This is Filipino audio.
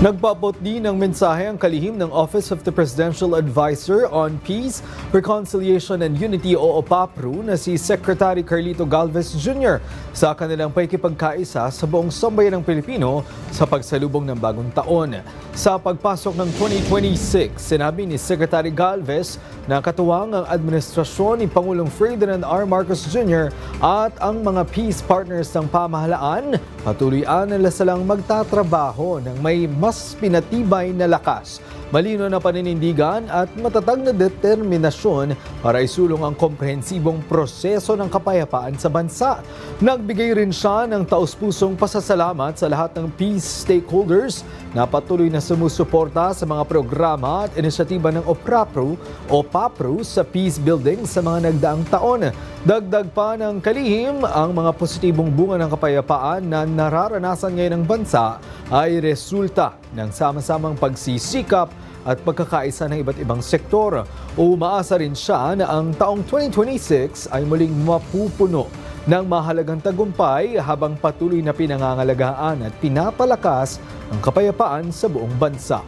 Nagpaabot din ng mensahe ang kalihim ng Office of the Presidential Advisor on Peace, Reconciliation and Unity o OPAPRU na si Secretary Carlito Galvez Jr. sa kanilang pakikipagkaisa sa buong sambayanang Pilipino sa pagsalubong ng bagong taon. Sa pagpasok ng 2026, sinabi ni Secretary Galvez na katuwang ang administrasyon ni Pangulong Ferdinand R. Marcos Jr. at ang mga peace partners ng pamahalaan, patuloy-an nila silang magtatrabaho ng may mas pinatibay na lakas, malino na paninindigan at matatag na determinasyon para isulong ang komprehensibong proseso ng kapayapaan sa bansa. Nagbigay rin siya ng taus-pusong pasasalamat sa lahat ng peace stakeholders na patuloy na sumusuporta sa mga programa at inisyatiba ng OPAPRU sa peace building sa mga nagdaang taon. Dagdag pa ng kalihim, ang mga positibong bunga ng kapayapaan na nararanasan ngayon ng bansa ay resulta ng sama-samang pagsisikap at pagkakaisa ng iba't ibang sektor. Umaasa rin siya na ang taong 2026 ay muling mapupuno ng mahalagang tagumpay habang patuloy na pinangangalagaan at pinapalakas ang kapayapaan sa buong bansa.